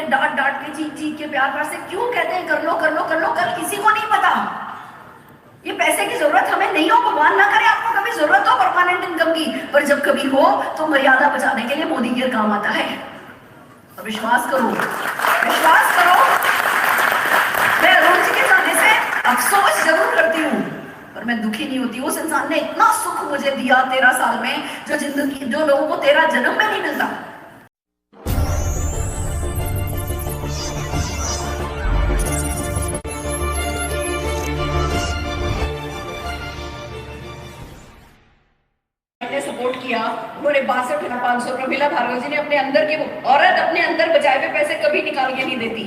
डांट डांट के चीख चीख के प्यार प्यार से क्यों कहते हैं कर लो कर लो कर लो, कल किसी को नहीं पता। ये पैसे की जरूरत हमें नहीं हो, भगवान ना करे आपको कभी जरूरत हो परमानेंट इनकम की, पर जब कभी हो तो मर्यादा बचाने के लिए मोदी केयर काम आता है। और विश्वास करो, विश्वास करो, मैं अरुण जी के जाने से अफसोस जरूर करती हूँ पर मैं दुखी नहीं होती। उस इंसान ने इतना सुख मुझे दिया 13 साल में, जो जिंदगी जो लोगों को 13 जन्म में नहीं मिलता। सपोर्ट किया, उन्होंने 62,500 प्रमिला भार्गव जी ने अपने अंदर के, औरत अपने अंदर बचाए हुए पैसे कभी निकाल के नहीं देती,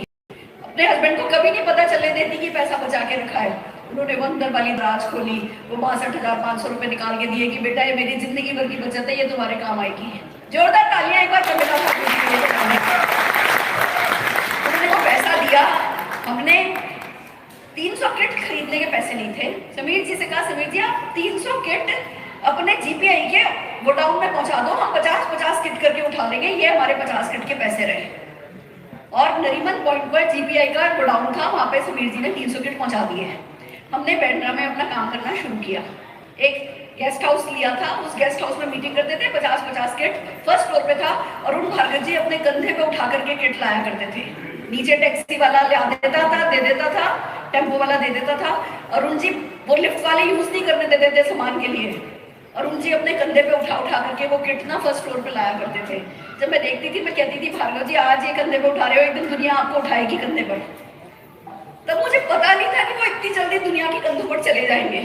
अपने हस्बैंड को कभी नहीं पता चलने देती कि पैसा बचा के रखा है। उन्होंने वो अंदर वाली दराज खोली, वो 62,500 रुपए निकाल के दिए कि बेटा ये मेरी जिंदगी भर की बचत है, ये तुम्हारे काम आएगी। जोरदार तालियां एक बार प्रमिला भार्गव जी के लिए। उन्होंने वो पैसा दिया। हमने 300 किट खरीदने के पैसे नहीं थे। समीर जी से कहा, समीर जी आप 300 किट अपने जीपीआई के गोडाउन में पहुंचा दो, हम 50-50 किट करके उठा लेंगे। ये हमारे 50 किट के पैसे रहे। और नरीमन पॉइंट पर जीपीआई का गोडाउन था, वहां पे समीर जी ने 300 किट पहुंचा दिए। हमने बैंड्रा में अपना काम करना शुरू किया। एक गेस्ट हाउस लिया था, उस गेस्ट हाउस में मीटिंग करते थे। 50-50 किट फर्स्ट फ्लोर पे था। अरुण भार्गव जी अपने कंधे पे उठा करके किट लाया करते थे। नीचे टैक्सी वाला ला देता था, दे देता था, टेम्पो वाला दे देता था। अरुण जी वो लिफ्ट वाले यूज नहीं करने देते थे सामान के लिए। अरुण जी अपने कंधे पे उठा उठा करके वो किट ना फर्स्ट फ्लोर पे लाया करते थे। जब मैं देखती थी मैं कहती थी, भार्गव जी आज ये कंधे पे उठा रहे हो, एक दिन दुनिया आपको उठाएगी कंधे पर। तब मुझे पता नहीं था कि वो इतनी जल्दी दुनिया के कंधों पर चले जाएंगे।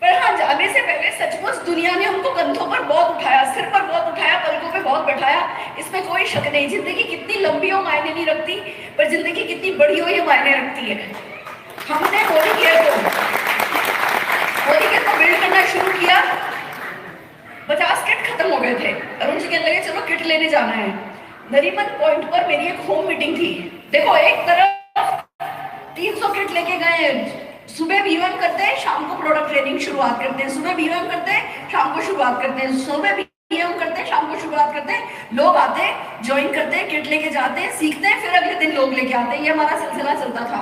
पर हाँ, जाने से पहले सचमुच दुनिया ने उनको कंधों पर बहुत उठाया, सिर पर बहुत उठाया, पलकों पे बहुत बैठाया। इसमें कोई शक नहीं। जिंदगी कितनी लंबी हो मायने नहीं रखती, पर जिंदगी कितनी बड़ी हो ये मायने रखती है। हमने मोदी केयर को बिल्ड करना शुरू किया। 50 किट खत्म हो गए थे। अरुण जी कहने लगे चलो किट लेने जाना है। नरीमन पॉइंट पर मेरी एक होम मीटिंग थी। देखो, एक तरफ 300 किट लेके गए, सुबह बीएम करते हैं, शाम को प्रोडक्ट ट्रेनिंग शुरुआत करते हैं, सुबह बीएम करते हैं, शाम को शुरुआत करते हैं, सुबह बीएम करते हैं, शाम को शुरुआत करते हैं। लोग आते हैं, ज्वाइन करते हैं, किट लेके जाते हैं, सीखते हैं, फिर अगले दिन लोग लेके आते हैं। ये हमारा सिलसिला चलता था।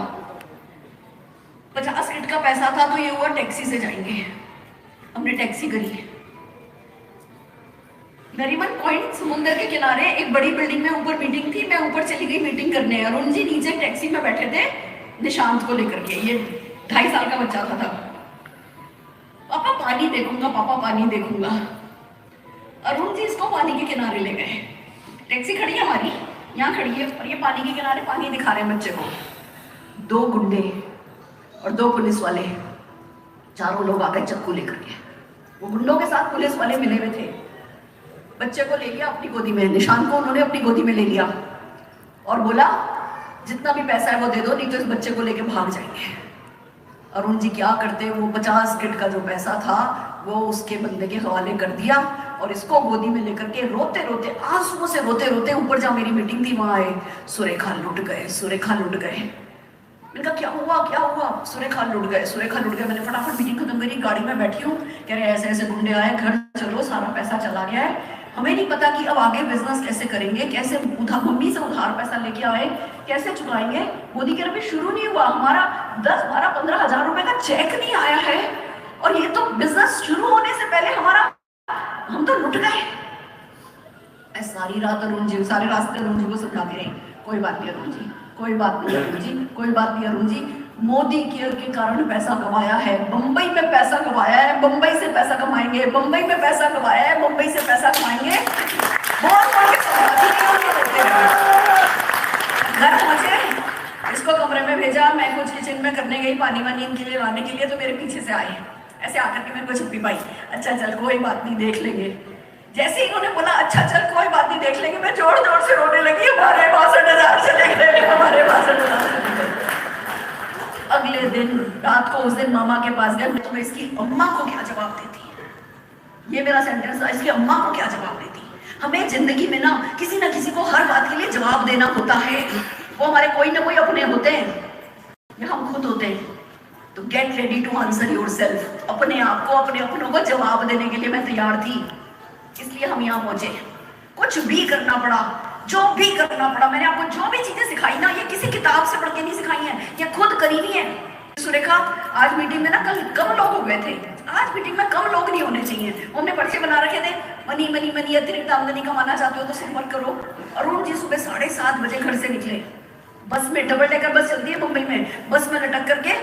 50 किट का पैसा था तो ये हुआ टैक्सी से जाएंगे। हमने टैक्सी करी। नरीमन पॉइंट समुद्र के किनारे एक बड़ी बिल्डिंग में ऊपर मीटिंग थी। मैं ऊपर चली गई मीटिंग करने। अरुण जी नीचे टैक्सी में बैठे थे निशांत को लेकर के। ये 2.5 साल का बच्चा था। पापा पानी देखूंगा, पापा पानी देखूंगा। अरुण जी इसको पानी के किनारे ले गए। टैक्सी खड़ी है हमारी, यहाँ खड़ी है, और ये पानी के किनारे पानी दिखा रहे हैं बच्चे को। 2 गुंडे और 2 पुलिस वाले, चारों लोग आ गए चक्कू लेकर के। वो गुंडों के साथ पुलिस वाले मिले हुए थे। बच्चे को ले लिया अपनी गोदी में, निशान को उन्होंने अपनी गोदी में ले लिया और बोला जितना भी पैसा है वो दे दो, नहीं तो इस बच्चे को लेके भाग जाएंगे। अरुण जी क्या करते, वो 50 किट का जो पैसा था वो उसके बंदे के हवाले कर दिया और इसको गोदी में लेकर के रोते रोते, आंसुओं से रोते रोते, ऊपर जहाँ मेरी मीटिंग थी वहां आए। सुरेखा लुट गए, सुरेखा लुट गए। मैंने कहा क्या हुआ, क्या हुआ? सुरेखा लुट गए, सुरेखा लुट गए। मैंने फटाफट मीटिंग खत्म करी, गाड़ी में बैठी हूँ। कह रहे ऐसे ऐसे गुंडे आए, घर चलो, सारा पैसा चला गया है। हमें नहीं पता कि अब आगे बिजनेस कैसे करेंगे, कैसे उधार, मम्मी से उधार पैसा लेके आए, कैसे चुकाएंगे। मोदी के रुपये शुरू नहीं हुआ, हमारा 10, 12, 15 हजार रुपए का चेक नहीं आया है, और ये तो बिजनेस शुरू होने से पहले हमारा, हम तो लुट गए। सारी रात अरुण जी, सारे रास्ते अरुण जी को समझाते रहे, कोई बात नहीं अरुण जी, कोई बात नहीं अरुण जी, कोई बात नहीं अरुण जी। मोदी केयर के कारण पैसा कमाया है, बंबई में पैसा कमाया है, बंबई से पैसा कमाएंगे, बंबई में पैसा कमाया है, बंबई से पैसा कमाएंगे। बहुत घर पहुंचे, इसको कमरे में भेजा, मैं कुछ किचन में करने गई पानी वानी इनके लिए लाने के लिए, तो मेरे पीछे से आए, ऐसे आकर के मेरे को छुपी पाई। अच्छा चल कोई बात नहीं देख लेंगे। जैसे ही उन्होंने बोला अच्छा चल कोई बात नहीं देख लेंगे, मैं जोर जोर से रोने लगी। हमारे 62,000 से देख लेंगे, हमारे 62,000 से देख लेंगे। अगले दिन रात को, उस दिन मामा के पास गए, मैं इसकी अम्मा को क्या जवाब देती, ये मेरा सेंटेंस था, इसकी अम्मा को क्या जवाब देती। हमें जिंदगी में ना किसी को हर बात के लिए जवाब देना होता है। वो हमारे कोई ना कोई अपने होते हैं या हम खुद होते हैं। तो get ready to answer yourself. अपने आप को, अपने अपनों को जवाब देने के लिए मैं तैयार थी, इसलिए हम यहाँ पहुंचे। कुछ भी करना पड़ा, जो भी करना पड़ा, मैंने आपको जो भी चीजें सिखाई ना, ये किसी किताब से पढ़ के नहीं सिखाई है, ये खुद करी हुई है। सुरेखा, आज मीटिंग में ना कल कम लोग हो गए थे, आज मीटिंग में कम लोग नहीं होने चाहिए। हमने पर्चे बना रखे थे, मनी मनी मनी, अतिरिक्त आमदनी कमाना चाहते हो तो संपर्क करो। अरुण जी सुबह 7:30 बजे घर से निकले, बस में, डबल डेकर बस चलती है मुंबई में, बस में लटक करके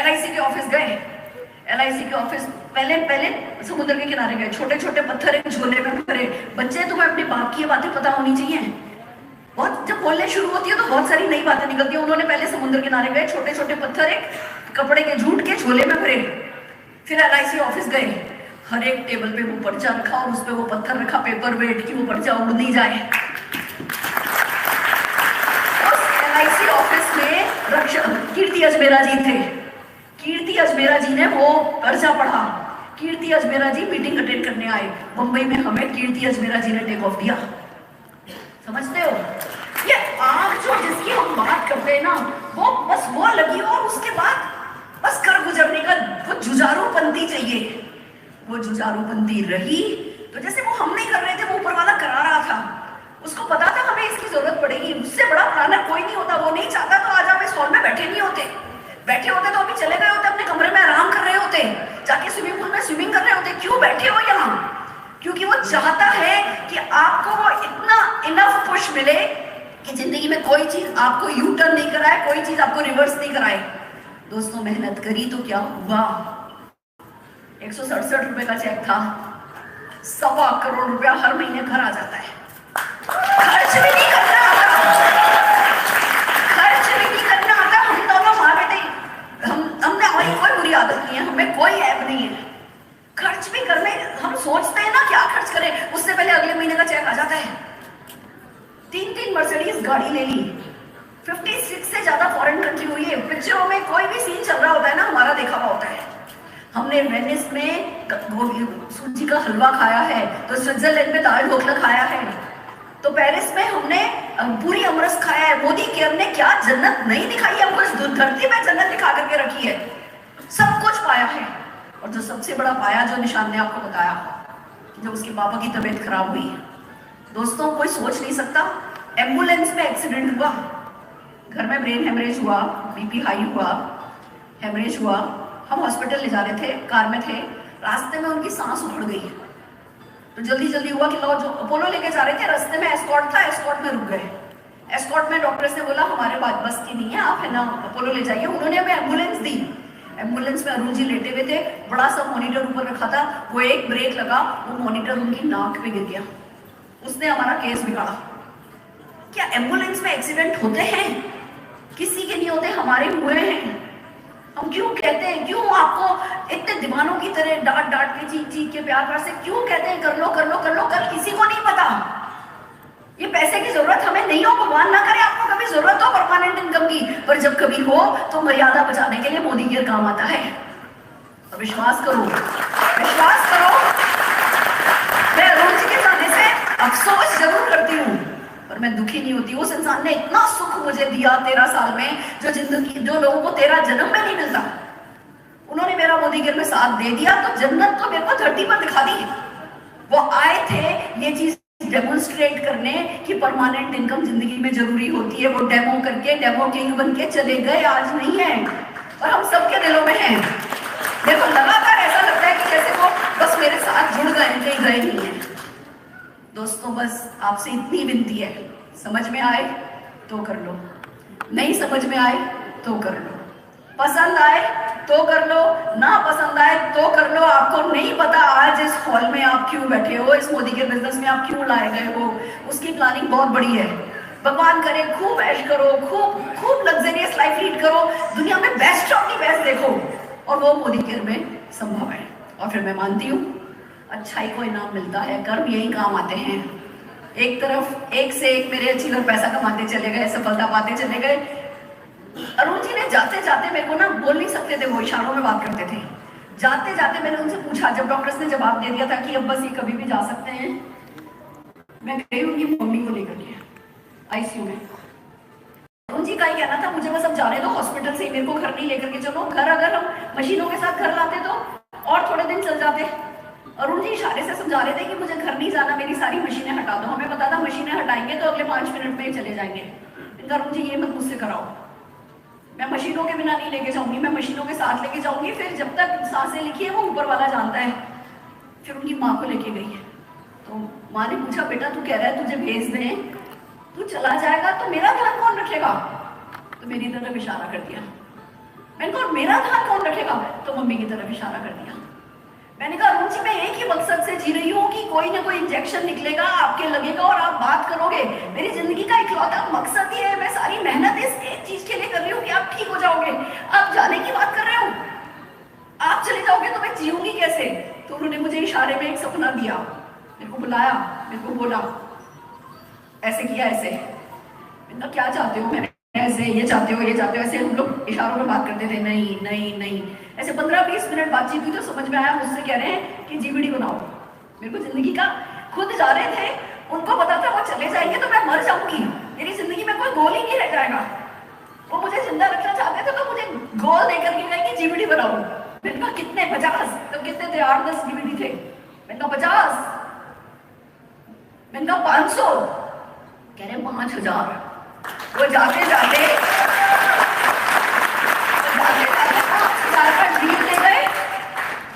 LIC के ऑफिस गए। LIC के ऑफिस पहले समुद्र के किनारे गए, छोटे छोटे पत्थर एक झोले में भरे। बच्चे, तुम्हें अपने बाप की बातें पता होनी चाहिए, बहुत जब बोलने शुरू होती है तो बहुत सारी नई बातें निकलती है। उन्होंने पहले समुद्र किनारे गए, छोटे छोटे पत्थर एक कपड़े के जूट के झोले में भरे, फिर LIC ऑफिस गए, हर एक टेबल पे वो पर्चा रखा और उस पे वो पत्थर रखा, पेपर वेट की वो पर्चा उड़ नहीं जाए। उस LIC ऑफिस में कीर्ति अजमेरा जी थे। कीर्ति अजमेरा जी ने वो पर्चा पढ़ा, कीर्ति अजमेरा जी मीटिंग अटेंड करने आए मुंबई में, हमें कीर्ति अजमेरा जी ने टेक ऑफ दिया। समझते हो? ये आग जो जिसकी हम बात करते हैं ना, वो बस वो लगी और उसके बाद बस कर गुजरने का वो जुझारूपंती चाहिए। वो जुझारूपंती रही तो जैसे वो हम नहीं कर रहे थे, वो ऊपर वाला करा रहा था, उसको पता था हमें इसकी जरूरत पड़ेगी। उससे बड़ा प्लानर कोई नहीं होता, वो नहीं चाहता तो आज आप इस हॉल में बैठे नहीं होते, बैठे होते तो अभी चले गए होते, अपने कमरे में आराम कर रहे होते, जाके स्विमिंग पूल में स्विमिंग कर रहे होते। क्यों बैठे हो यहाँ? क्योंकि वो चाहता है कि आपको वो इतना इनफ पुश मिले कि जिंदगी में कोई चीज आपको यू टर्न नहीं कराए, कोई चीज आपको रिवर्स नहीं कराए। दोस्तों, मेहनत करी तो क्या हुआ? 167 रुपए का चेक था, 1.25 करोड़ रुपया हर महीने घर आ जाता है। खर्च भी नहीं करना आता, खर्च भी नहीं करना आता। हम दोनों माँ बेटे, हमने हमारी कोई बुरी आदत नहीं है, हमें कोई ऐप नहीं है। खर्च भी करने हम सोचते हैं ना क्या खर्च करें, उससे पहले अगले महीने का चेक आ जाता है। 3 मर्सिडीज गाड़ी ले ली, 56 से ज्यादा फॉरेन कंट्री हुई है। पिक्चरों में कोई भी सीन चल रहा होता है ना, हमारा देखा हुआ होता है। हमने वेनिस में सूजी का हलवा खाया है, तो स्विट्जरलैंड में दाल ढोकला खाया है, तो पेरिस में हमने पूरी अमरस खाया है। मोदी केयर ने क्या जन्नत नहीं दिखाई है हमको, इस धरती में जन्नत दिखा करके रखी है। सब कुछ पाया है। और जो सबसे बड़ा पाया, जो निशान ने आपको बताया, जब उसके पापा की तबीयत खराब हुई, दोस्तों कोई सोच नहीं सकता, एम्बुलेंस में एक्सीडेंट हुआ, घर में ब्रेन हेमरेज हुआ, BP हाई हुआ, हेमरेज हुआ, हम हॉस्पिटल ले जा रहे थे, कार में थे, रास्ते में उनकी सांस उखड़ गई, तो जल्दी जल्दी हुआ कि लो, जो अपोलो लेके जा रहे थे, रास्ते में एस्कॉर्ट था, एस्कॉर्ट में रुक गए। एस्कॉर्ट में डॉक्टर्स ने बोला हमारे बात बस की नहीं है, आप है ना अपोलो ले जाइए। उन्होंने हमें एम्बुलेंस दी। एम्बुलेंस में अरुण जी लेटे हुए थे, बड़ा सा मॉनिटर ऊपर रखा था, वो एक ब्रेक लगा, वो मॉनिटर उनकी नाक पे गिर गया, उसने हमारा केस बिगाड़ा। क्या एम्बुलेंस में एक्सीडेंट होते हैं? किसी के नहीं होते, हमारे हुए हैं। हम क्यों कहते हैं, क्यों आपको इतने दीवानों की तरह डांट डांट के, चीख चीख के, प्यार प्यार से क्यों कहते हैं कर लो कर लो कर लो? कल किसी को नहीं पता, ये पैसे की जरूरत हमें नहीं हो, भगवान ना करे आपको कभी जरूरत हो परमानेंट इनकम की, पर जब कभी हो तो मर्यादा बचाने के लिए मोदी केयर काम आता है। और विश्वास करो, विश्वास करो, मैं अरुण जी के जाने से अफसोस जरूर करती हूँ, पर मैं दुखी नहीं होती। उस इंसान ने इतना सुख मुझे दिया 13 साल में, जो जिंदगी, जो लोगों को 13 जन्म में नहीं मिलता। उन्होंने मेरा मोदी केयर में साथ दे दिया, तो जन्नत तो मेरे को धरती पर दिखा दी। वो आए थे ये चीज डेमोन्स्ट्रेट करने कि परमानेंट इनकम जिंदगी में जरूरी होती है। वो डेमो करके, डेमो किंग बन के चले गए, आज नहीं है, और हम सबके दिलों में है। देखो, लगातार ऐसा लगता है कि जैसे वो बस मेरे साथ जुड़ गए, कहीं गए नहीं है। दोस्तों, बस आपसे इतनी विनती है, समझ में आए तो कर लो, नहीं समझ में आए तो कर लो, पसंद आए तो कर लो, ना पसंद आए तो कर लो। आपको नहीं पता आज इस हॉल में आप क्यों बैठे हो, इस मोदी के बिजनेस में आप क्यों लाए गए हो, उसकी प्लानिंग बहुत बड़ी है। भगवान करे खूब ऐश करो, खूब खूब लग्जरियस लाइफ लीड करो, दुनिया में बेस्ट ऑफ दी बेस्ट देखो, और वो मोदी केयर में संभव है। और फिर मैं मानती हूँ अच्छाई को इनाम मिलता है, कर्म यही काम आते हैं। एक तरफ एक से एक मेरे अच्छी लोग पैसा कमाते चले गए, सफलता पाते चले गए। अरुण जी ने जाते जाते, मेरे को ना बोल नहीं सकते थे, वो इशारों में बात करते थे। जाते जाते मैंने उनसे पूछा, जब डॉक्टर्स ने जवाब दे दिया था कि अब बस ये कभी भी जा सकते हैं, मैं गई उनकी मम्मी को लेकर के ICU में। अरुण जी का ही कहना था, मुझे बस अब जाने दो हॉस्पिटल से, मेरे को घर नहीं लेकर के चलो। घर अगर हम मशीनों के साथ घर लाते तो और थोड़े दिन चल जाते। अरुण जी इशारे से समझा रहे थे कि मुझे घर नहीं जाना, मेरी सारी मशीनें हटा दो। हमें पता था मशीनें हटा खिलाएंगे तो अगले 5 मिनट में ही चले जाएंगे। इनका अरुण जी ये मत मुझसे कराओ, मैं मशीनों के बिना नहीं लेके जाऊंगी, मैं मशीनों के साथ लेके जाऊंगी। फिर जब तक सांसें लिखी है वो ऊपर वाला जानता है। फिर उनकी माँ को लेके गई है, तो माँ ने पूछा बेटा तू कह रहा है तुझे भेज दें, तू चला जाएगा तो मेरा ध्यान कौन रखेगा? तो मेरी तरफ इशारा कर दिया। मैंने कहा मेरा ध्यान कौन रखेगा? तो मम्मी की तरफ इशारा कर दिया। मैंने कहा अरुण जी मैं एक ही मकसद से जी रही हूँ कि कोई ना कोई इंजेक्शन निकलेगा, आपके लगेगा और आप बात करोगे। मेरी जिंदगी का इकलौता मकसद ही है, मैं सारी मेहनत इस एक चीज के लिए कर रही हूँ कि आप ठीक हो जाओगे। आप जाने की बात कर रहे हो, आप चले जाओगे तो मैं जीऊंगी कैसे? तो उन्होंने मुझे इशारे में एक सपना दिया, मेरे को बुलाया, मेरे को बोला, ऐसे किया, ऐसे। मैंने कहा क्या चाहते हो? मैं ऐसे, ये चाहते हो, ये चाहते हो, ऐसे हम लोग इशारों में बात करते थे। नहीं नहीं नहीं, ऐसे 15-20 मिनट बातचीत हुई तो समझ में आया मुझसे कह रहे हैं कि जीवीडी बनाओ। मेरे को जिंदगी का, खुद जा रहे थे, उनको पता था वो चले जाएंगे तो मैं मर जाऊंगी, मेरी जिंदगी में कोई गोल ही नहीं रह जाएगा। वो मुझे जिंदा रखना चाहते थे तो मुझे गोल देकर के गए कि जीवीडी बनाओ। मैंने कहा कितने? 50? तो कितने थे? 8-10 जीवीडी थे। मैंने कहा 50? मैंने कहा 500? कह रहे 5000। वो जाते जाते 5000 का डील दे गए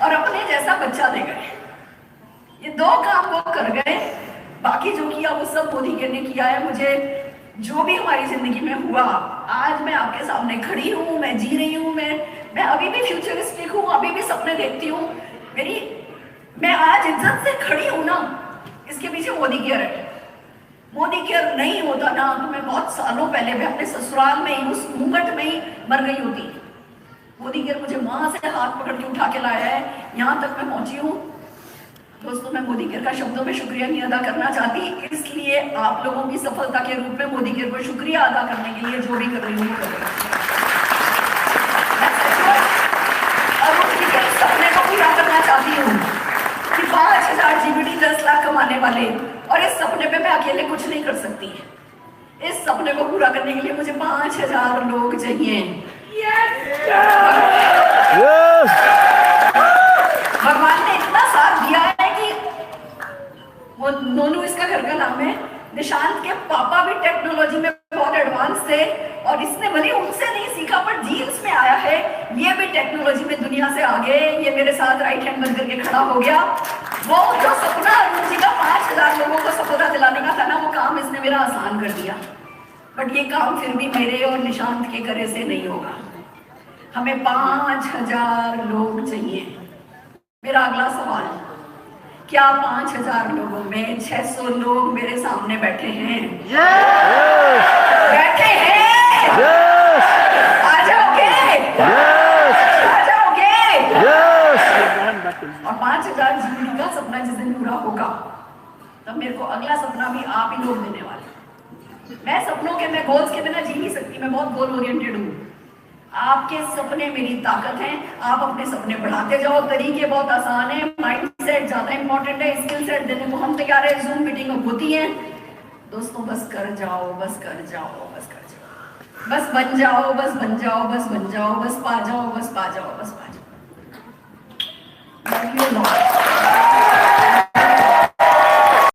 और अपने जैसा बच्चा दे गए। ये 2 काम वो कर गए, बाकी जो किया वो सब मोदी ने किया है। मुझे जो भी हमारी जिंदगी में हुआ, आज मैं आपके सामने खड़ी हूँ, मैं जी रही हूँ, मैं अभी भी फ्यूचरिस्टिक हूँ, अभी भी सपने देखती हूँ। मैं आज इज्जत से खड़ी हूँ ना, इसके पीछे मोदी केयर है। मोदी केयर नहीं होता ना तो मैं बहुत सालों पहले मैं अपने ससुराल में ही, उस घूंघट में ही मर गई होती। मोदी केयर मुझे वहां से हाथ पकड़ के उठा के लाया है, यहाँ तक मैं पहुंची हूँ। दोस्तों मैं मोदी केयर का शब्दों में शुक्रिया नहीं अदा करना चाहती, इसलिए आप लोगों की सफलता के रूप में मोदी केयर को शुक्रिया अदा करने के लिए जो भी कर रही हूँ और उनके सपने को पूरा करना चाहती हूँ कि 5000 जीबीडी 10 लाख कमाने वाले, और इस सपने पे मैं अकेले कुछ नहीं कर सकती। इस सपने को पूरा करने के लिए मुझे 5000 लोग चाहिए। भगवान ने इतना साथ दिया है कि वो नोनू इसका घर का नाम है, निशांत के पापा भी टेक्नोलॉजी में बहुत एडवांस थे और इसने भले उनसे नहीं सीखा पर जीन्स में आया है। ये भी टेक्नोलॉजी में दुनिया से आगे, ये मेरे साथ राइट हैंड बन करके खड़ा हो गया। वो जो सपना अरुण जी का 5000 लोगों को सफलता दिलाने का था ना, वो काम इसने मेरा आसान कर दिया। बट ये काम फिर भी मेरे और निशांत के करे से नहीं होगा। हमें 5000 लोग चाहिए। मेरा अगला सवाल, क्या 5000 लोगों में 600 लोग मेरे सामने बैठे हैं? बैठे हैं? आ जाओगे? आ जाओगे? और 5000 जीबीडी का सपना जिस दिन पूरा होगा तब मेरे को अगला सपना भी आप ही लोग देने वाले। मैं सपनों के, मैं गोल्स के बिना जी नहीं सकती, मैं बहुत गोल ओरिएंटेड हूँ। आपके सपने मेरी ताकत हैं, आप अपने सपने बढ़ाते जाओ। तरीके बहुत आसान है, माइंडसेट ज्यादा इंपॉर्टेंट है। स्किल सेट देने को हम तैयार है, जूम मीटिंग अब होती है। दोस्तों बस कर जाओ, बस कर जाओ, बस कर जाओ, बस बन जाओ, बस बन जाओ, बस बन जाओ, बस पा जाओ, बस पा जाओ, बस पा जाओ।